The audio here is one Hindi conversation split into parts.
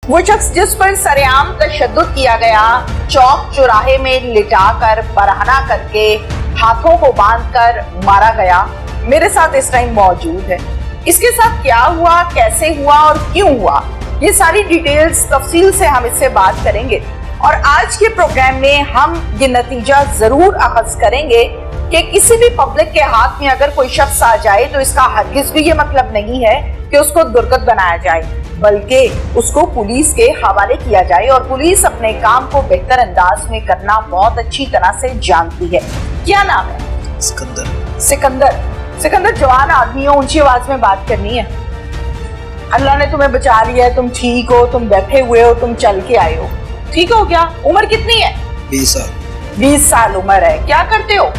वो शख्स जिस पर सरेआम तशद्दुद किया गया, चौक चौराहे में लिटाकर बरहना करके हाथों को बांधकर मारा गया, मेरे साथ इस टाइम मौजूद है। इसके साथ क्या हुआ, कैसे हुआ और क्यों हुआ, ये सारी डिटेल्स तफसील से हम इससे बात करेंगे। और आज के प्रोग्राम में हम ये नतीजा जरूर अखज़ करेंगे कि किसी भी पब्लिक के हाथ में अगर कोई शख्स आ जाए तो इसका हरगिज़ भी ये मतलब नहीं है कि उसको दुर्गत बनाया जाए, बल्कि उसको पुलिस के हवाले किया जाए। और पुलिस अपने काम को बेहतर अंदाज में करना बहुत अच्छी तरह से जानती है। क्या नाम है? सिकंदर। सिकंदर, सिकंदर जवान आदमी हो, ऊंची आवाज में बात करनी है। अल्लाह ने तुम्हें बचा लिया है, तुम ठीक हो, तुम बैठे हुए हो, तुम चल के आए हो, ठीक हो क्या? उम्र कितनी है? 20 साल। 20 साल उम्र है। क्या करते हो?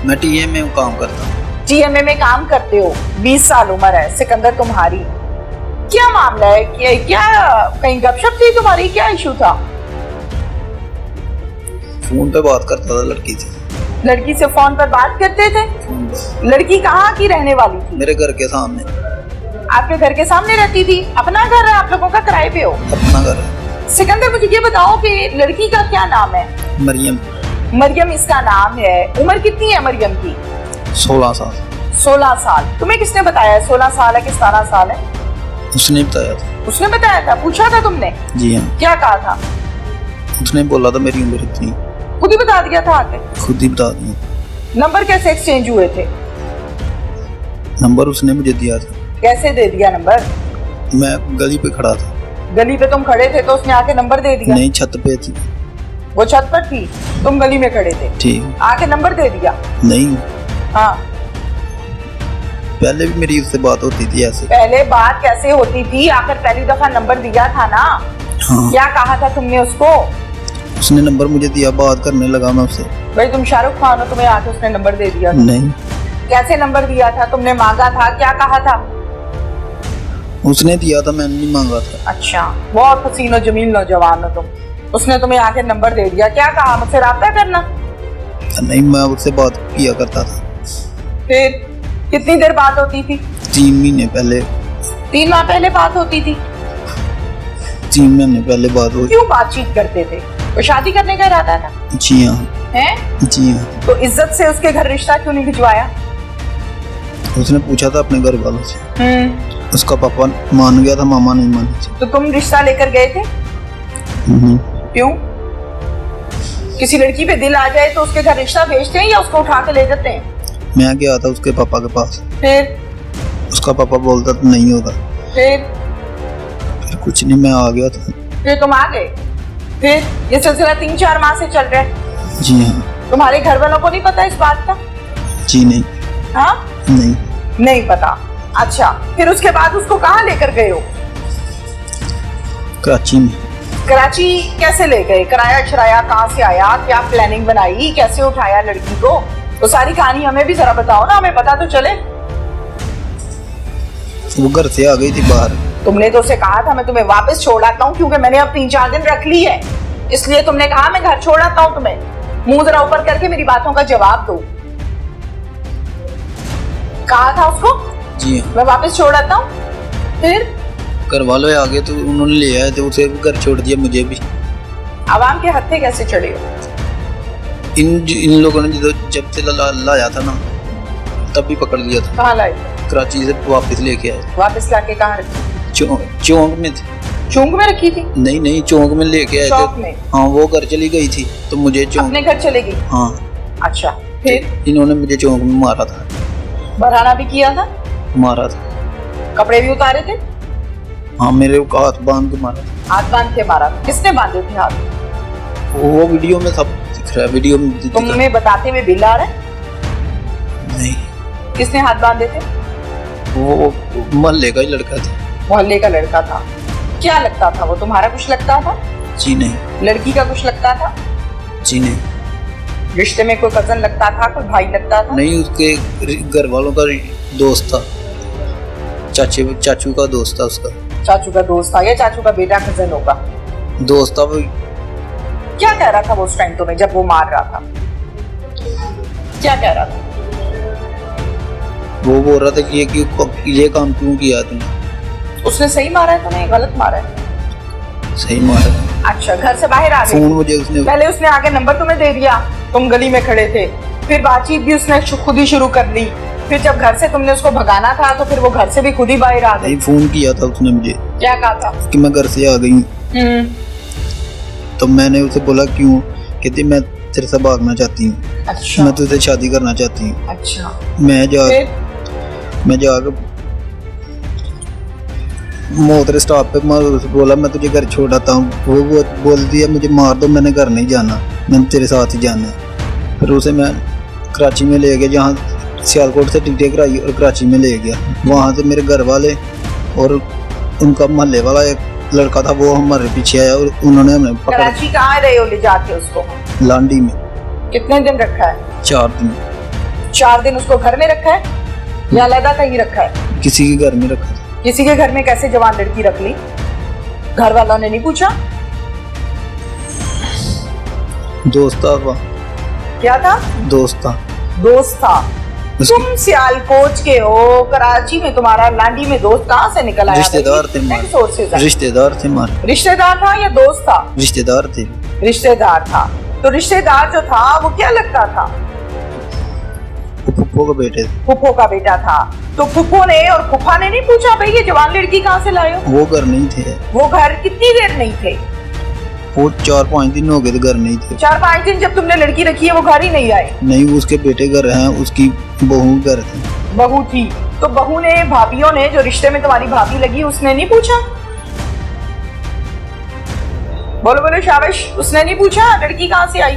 मैं टीएमए में काम करता हूँ। टीएमए में काम करते हो, 20 साल उम्र है। सिकंदर तुम्हारी क्या मामला है? क्या कहीं गपशप थी तुम्हारी? क्या इशू था? फोन पे बात करता था लड़की से। लड़की से फोन पर बात करते थे? फोन पे। लड़की कहाँ की रहने वाली थी? मेरे घर के सामने। आपके घर के सामने रहती थी? अपना घर है आप लोगों का, किराए पे हो? अपना घर है। सिकंदर मुझे ये बताओ कि लड़की का क्या नाम है? मरियम। मरियम इसका नाम है। उम्र कितनी है मरियम की? 16 साल। 16 साल। तुम्हें किसने बताया 16 साल है कि 17 साल है? उसने बताया था। उसने बताया था? पूछा था तुमने? जी हाँ। क्या कहा था? उसने बोला था मेरी उम्र इतनी। खुद ही बता दिया था आके? खुद ही बता दिया। नंबर कैसे एक्सचेंज हुए थे? नंबर उसने मुझे दिया था। कैसे दे दिया नंबर? मैं गली पे खड़ा था। गली पे तुम खड़े थे तो उसने आके नंबर दे दिया? नहीं, छत पे थी। वो छत पर थी, तुम गली में खड़े थे, ठीक। आके नंबर दे दिया? नहीं, हाँ। पहले भी मेरी उससे बात होती थी ऐसे। पहले बात कैसे होती थी? आकर पहली दफा नंबर दिया था ना? हाँ। क्या कहा था तुमने उसको? उसने नंबर मुझे दिया, बात करने लगा मैं उससे। भाई तुम शाहरुख खान हो, तुम्हें आके उसने नंबर दे दिया? नहीं। कैसे नंबर दिया था? तुमने मांगा था? क्या कहा था? उसने दिया था, मैंने नहीं मांगा था। अच्छा, बहुत हसीन और जमील नौजवान हो तुम। उसने तुम्हें आके नंबर दे दिया, क्या कहा? मुझसे राब्ता करना? नहीं, मैं उससे बात किया करता था। फिर कितनी देर बात होती थी? 3 महीने पहले। 3 माह पहले बात होती थी? 3 महीने पहले बात हुई। क्यों बातचीत करते थे? वो शादी करने का इरादा था? जी हाँ। हैं? जी हाँ। तो इज्जत से उसके घर रिश्ता क्यों नहीं भिजवाया? उसने पूछा था अपने घर वालों से। उसका पापा मान गया था, मामा नहीं मानी थी। तो तुम रिश्ता लेकर गए थे? क्यों? किसी लड़की पे दिल आ जाए तो उसके घर रिश्ता भेजते हैं या उसको उठा के ले जाते हैं? मैं गया था उसके पापा के पास। फिर? उसका पापा बोलता था नहीं होगा। फिर कुछ नहीं, मैं आ गया था। फिर तुम आ गए? फिर ये सिलसिला 3-4 माह से चल रहा है? जी हाँ। तुम्हारे घर वालों को नहीं पता इस बात का? जी नहीं। हाँ? नहीं। नहीं पता। अच्छा, फिर उसके बाद उसको कहाँ लेकर गए हो? कराची में। कराची कैसे ले गए? किराया शराया कहाँ से आया? क्या प्लानिंग बनाई? कैसे उठाया लड़की को? तो सारी कहानी हमें भी जरा बताओ ना, हमें पता तो चले। वो घर से आ गई थी बाहर। तुमने तो उसे कहा था मैं तुम्हें वापस छोड़ आता हूँ, क्योंकि मैंने अब 3-4 दिन रख ली है, इसलिए तुमने कहा मैं घर छोड़ आता हूँ तुम्हें। मुंह जरा ऊपर करके मेरी बातों का जवाब दो। कहा था उसको? जी हाँ। मैं वापस छोड़ आता हूँ। फिर घर वाले आ गए तो उन्होंने ले आए थे उसे, घर छोड़ दिया मुझे भी। आवाम के हत्थे कैसे चढ़े हो? इन लोगों ने जब से लाया था ना, तब भी पकड़ लिया था। कहाँ लाए? कराची से वापस लेके आए। वापस लाके कहाँ रखी? चौंक में थी। चौंक में रखी थी? नहीं, चौंक में लेके आए चौक थे। में? हाँ, वो घर चली गई थी तो मुझे चौंक। अपने घर चले गई? हाँ। अच्छा, फिर? इन्होंने मुझे चौंक में मारा था। बरहाना भी किया था? मारा था। कपड़े भी उतारे थे? हाँ, मेरे को हाथ बांध के मारा था। हाथ बांध के मारा? किसने बांधे थे हाथ? वो वीडियो में सब दिख रहा है। वीडियो में तुम्हें बताते हुए बिल आ रहा है? नहीं। किसने हाथ बांधे थे? वो मोहल्ले का ही लड़का था। मोहल्ले का लड़का था? क्या लगता था वो? तुम्हारा कुछ लगता था? जी नहीं। लड़की का कुछ लगता था? जी नहीं। रिश्ते में कोई कजन लगता था, कोई भाई लगता था? नहीं, उसके घर वालों का दोस्त था। चाचू का दोस्त था उसका। चाचू का दोस्त था या चाचू का बेटा कजन होगा? दोस्त था वो। क्या कह रहा था वो उस टाइम तुम्हें जब वो मार रहा था? क्या कह रहा था? वो बोल रहा था कि ये काम क्यों किया तुमने। उसने सही मारा है तुम्हें, गलत मारा है? सही मारा। अच्छा, घर से बाहर आ फोन गए? मुझे उसने, पहले उसने आके नंबर तुम्हें दे दिया, तुम गली में खड़े थे, फिर बातचीत भी उसने खुद ही शुरू कर ली, फिर जब घर से तुमने उसको भगाना था तो फिर वो घर से भी खुद ही बाहर आ गई। फोन किया था उसने मुझे। क्या कहा था? कि मैं घर से आ गई हूँ। तो मैंने उसे बोला क्यों? कहती मैं तेरे से भागना चाहती हूँ। अच्छा। मैं तुझसे शादी करना चाहती हूँ। अच्छा। मैं जाकर मोटर स्टॉप पे मैं उसे बोला मैं तुझे घर छोड़ आता हूँ। वो बोल दिया मुझे मार दो, मैंने घर नहीं जाना, मैंने तेरे साथ ही जाना है। फिर उसे मैं कराची में ले गया, जहाँ सियालकोट से टिकटें कराई और कराची में ले गया। वहाँ से मेरे घर वाले और उनका मोहल्ले वाला एक लड़का था, वो हमारे पीछे आया और उन्होंने हमें पकड़। कराची कहाँ रहे हो ले जाके उसको? लांडी में। कितने दिन रखा है? 4 दिन। 4 दिन उसको घर में रखा है या अलग कहीं रखा है? किसी के घर में रखा था। किसी के घर में कैसे जवान लड़की रख ली? घर वालों ने नहीं पूछा? दोस्त था वहाँ। क्या था? दोस्त था। दोस्त था। तुम सियालकोट के हो, कराची में तुम्हारा लांडी में दोस्त कहाँ से निकल आया? रिश्तेदार थे हमारे। रिश्तेदार थे हमारे। रिश्तेदार था या दोस्त था? रिश्तेदार थे। रिश्तेदार था। तो रिश्तेदार जो था वो क्या लगता था? फुप्पो का बेटे थे। फुप्पो का बेटा था। तो फुप्पो ने और फुफा ने नहीं पूछा भाई ये जवान लड़की कहाँ से लाए हो? वो घर नहीं थे। वो घर कितनी देर नहीं थे? वो 4-5 दिन हो गए थे, घर नहीं थे। 4-5 दिन जब तुमने लड़की रखी है वो घर ही नहीं आए? नहीं, उसके बेटे घर हैं, उसकी बहू घर थे। बहू थी तो बहू ने, भाभियों ने, जो रिश्ते में तुम्हारी भाभी लगी उसने नहीं पूछा? बोलो बोलो शाबाश। उसने नहीं पूछा लड़की कहाँ से आई?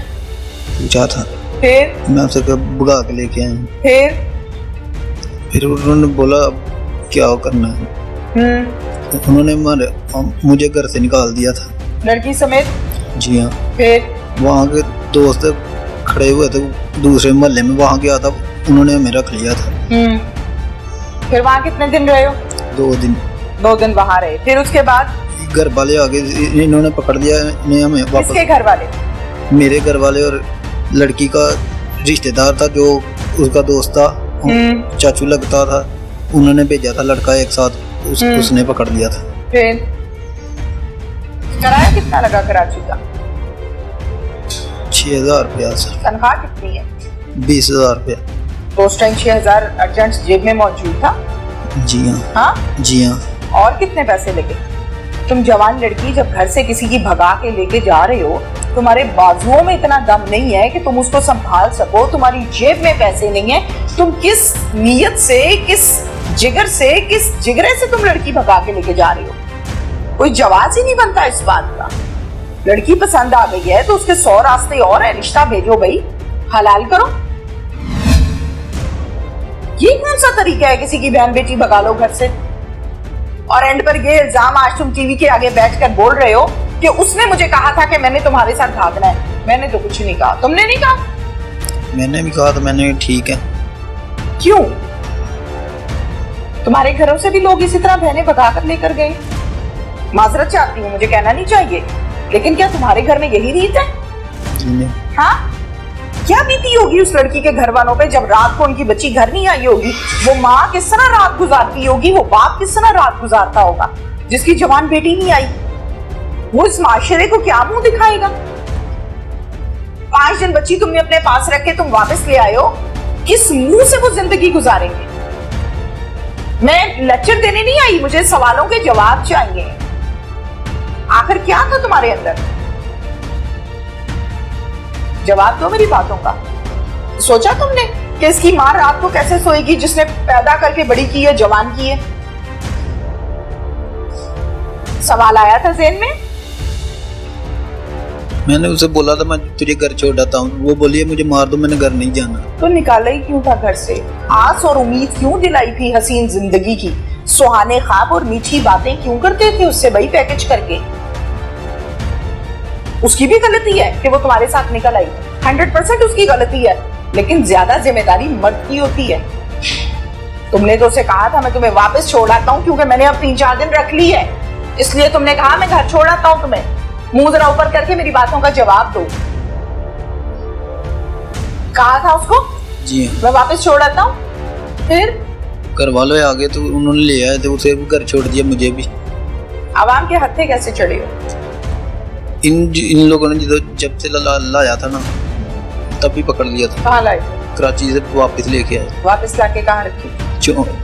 पूछा था। फिर? मैं उसे भगा के लेके आया। फिर उन्होंने बोला क्या करना है। उन्होंने मुझे घर से निकाल दिया था, लड़की समेत? जी हाँ। फिर? वहाँ के दोस्त खड़े हुए थे दूसरे मोहल्ले में, वहाँ गया था, उन्होंने हमें रख लिया था। फिर वहाँ कितने दिन रहे हो? 2 दिन। 2 दिन वहाँ रहे। फिर उसके बाद घर वाले आगे इन्होंने पकड़ लिया, इन्हें हमें वापस। किसके घर वाले? मेरे घर वाले और लड़की का रिश्तेदार था जो उसका दोस्त था, चाचू लगता था, उन्होंने भेजा था लड़का एक साथ, उसने पकड़ लिया था। फिर किराया कितना लगा कराची का? 6,000 रुपया। तनख्वाह कितनी है? 20,000 रुपया। तो उस टाइम 6,000 अर्जेंट जेब में मौजूद था? जी हाँ। हाँ जी हाँ। और कितने पैसे लगे? तुम जवान लड़की जब घर से किसी की भगा के लेके जा रहे हो, तुम्हारे बाजुओं में इतना दम नहीं है कि तुम उसको संभाल सको, तुम्हारी जेब में पैसे नहीं है, तुम किस नीयत से, किस जिगर से, किस जिगरे से तुम लड़की भगा के लेके जा रहे हो? कोई जवाब ही नहीं बनता इस बात का। लड़की पसंद आ गई है तो उसके 100 रास्ते और है, रिश्ता भेजो भाई, हलाल करो। ये कौन सा तरीका है किसी की बहन बेटी भगा लो घर से? और एंड पर ये इल्जाम आज तुम टीवी के आगे बैठकर बोल रहे हो कि उसने मुझे कहा था कि मैंने तुम्हारे साथ भागना है। मैंने तो कुछ नहीं कहा। तुमने नहीं कहा? मैंने भी कहा तो मैंने ठीक है। क्यों? तुम्हारे घरों से भी लोग इसी तरह बहनें भगा कर लेकर गए। माजरत चाहती हूँ, मुझे कहना नहीं चाहिए, लेकिन क्या तुम्हारे घर में यही रीत है? हाँ? क्या बीती होगी उस लड़की के घर वालों पे जब रात को उनकी बच्ची घर नहीं आई होगी? वो माँ किस तरह रात गुजारती होगी, वो बाप किस तरह रात गुजारता होगा जिसकी जवान बेटी नहीं आई? वो इस माशरे को क्या मुंह दिखाएगा? 5 दिन बच्ची तुमने अपने पास रख के तुम वापस ले आए हो, किस मुंह से वो जिंदगी गुजारेंगे? मैं लेक्चर देने नहीं आई, मुझे सवालों के जवाब चाहिए। आखिर क्या था तुम्हारे अंदर? जवाब दो मेरी बातों का। सोचा तुमने कि इसकी मां रात को कैसे सोएगी जिसने पैदा करके बड़ी की है, जवान की है? सवाल आया था ज़हन में? मैंने उसे बोला था मैं तुझे घर छोड़ आता हूँ, वो बोली मुझे मार दो, मैंने घर नहीं जाना। तो निकाला ही क्यों था घर से? आस और उम्मीद क्यों दिलाई थी हसीन जिंदगी की? सुहाने ख्वाब और मीठी बातें क्यों करते थे उससे भाई पैकेज करके? उसकी भी गलती है कि वो तुम्हारे साथ निकल आई, 100% उसकी गलती है, लेकिन ज्यादा जिम्मेदारी मर्द की होती है। तुमने तो उसे कहा था मैं तुम्हें वापस छोड़ आता हूँ क्योंकि मैंने अब 3-4 दिन रख ली है, इसलिए तुमने कहा मैं घर छोड़ आता हूँ तुम्हें। मुंह जरा ऊपर करके मेरी बातों का जवाब दो। कहा था उसको? जी हाँ। मैं वापस छोड़ आता हूँ। फिर घर वालों आगे तो उन्होंने ले आए थे, उसे भी घर छोड़ दिया, मुझे भी। आवाम के हत्थे कैसे चढ़े हो? इन लोगों ने जब से लाया था ना तब भी पकड़ लिया था। कहाँ लाए? कराची से वापस लेके आए। वापस लाके कहाँ रखी?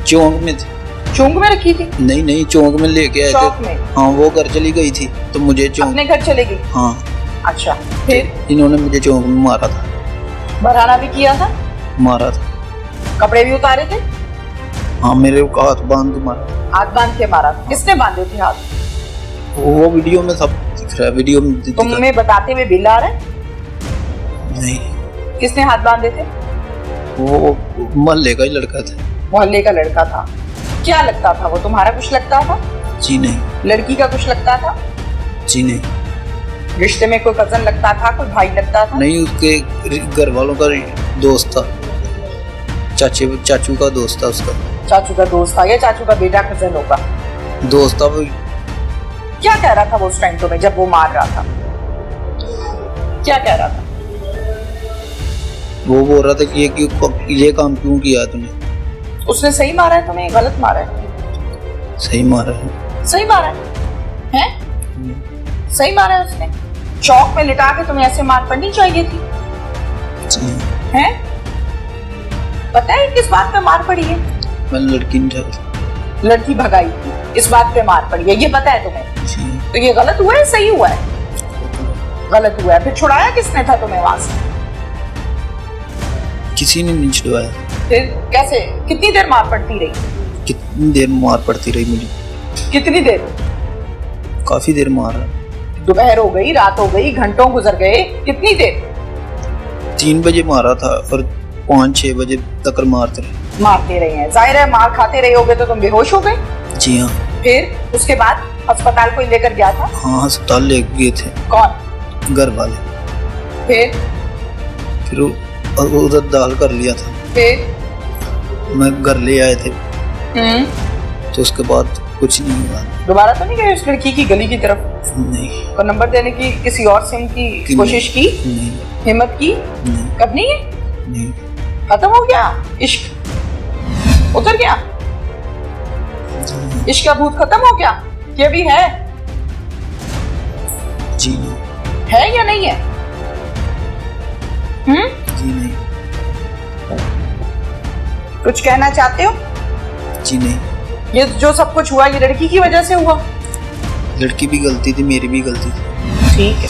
चौंक में थी। चौंक में रखी थी? नहीं चौंक में लेके आए चौक थे। में? हाँ वो घर चली गई थी तो मुझे चौंक अपने घर चले गई? हाँ। अच्छा, फिर इन्होंने मुझे चौंक में मारा था। बरहाना भी किया था? मारा था। कपड़े भी उतारे थे? हाँ मेरे को हाथ बांध के मारा। हाथ बांध के मारा था? किसने बांधे थे हाथ? वो वीडियो में सब दिख रहा है। वीडियो में तुम्हें बताते हुए बिल आ रहा है? नहीं। किसने हाथ बांधे थे? वो मोहल्ले का ही लड़का था। मोहल्ले का लड़का था? क्या लगता था वो? तुम्हारा कुछ लगता था? जी नहीं। लड़की का कुछ लगता था? जी नहीं। रिश्ते में कोई कजन लगता था, कोई भाई लगता था? नहीं, उसके घर वालों का दोस्त था। चाचू का दोस्त था उसका। चाचू का दोस्त था या चाचू का बेटा कजन होगा? दोस्त था वो। क्या कह रहा था वो उस टाइम तुम्हें जब वो मार रहा था? क्या कह रहा था? वो बोल रहा था कि ये काम क्यों किया तूने? उसने सही मारा है तुम्हें, गलत मारा है? सही मारा है। सही मारा है? हैं? सही मारा है उसने? चौक में लिटा के तुम्हें ऐसे मार पड़नी चाहिए थी? हैं? पता है किस बात पे मार पड़ी है? मैंने लड़की भगाई थी, इस बात पे मार पड़ी है, ये पता है तुम्हें? जी। तो ये गलत हुआ है सही हुआ है? गलत हुआ है। फिर छुड़ाया किसने था तुम्हें वहां से? किसी ने नहीं छुड़वाया। फिर कैसे? कितनी देर मार पड़ती रही? कितनी देर मार पड़ती रही मुझे? कितनी देर? काफी देर मारा। दोपहर हो गई, रात हो गई, घंटों गुजर गए, कितनी देर? 3 बजे मारा था और 5-6 बजे तक मारते रहे हैं। जाहिर है मार खाते रहे होगे तो तुम बेहोश हो गए? जी हाँ। फिर उसके बाद अस्पताल कोई लेकर गया था? हाँ अस्पताल ले गए थे। कौन? घर वाले। फिर उधर दाखिल कर लिया था। फिर मैं घर ले आए थे तो उसके बाद कुछ नहीं हुआ। दोबारा तो नहीं गए उस लड़की की गली की तरफ? नहीं। तो नंबर देने की किसी और सिम की कोशिश की? नहीं। हिम्मत की? नहीं। कब नहीं? नहीं। खत्म हो गया इश्क? उतर गया? इश्क का भूत खत्म हो गया? ये भी है? जी नहीं। है या नहीं है? जी नहीं। कुछ कहना चाहते हो? जी नहीं। ये जो सब कुछ हुआ ये लड़की की वजह से हुआ? लड़की भी गलती थी, मेरी भी गलती थी। ठीक है।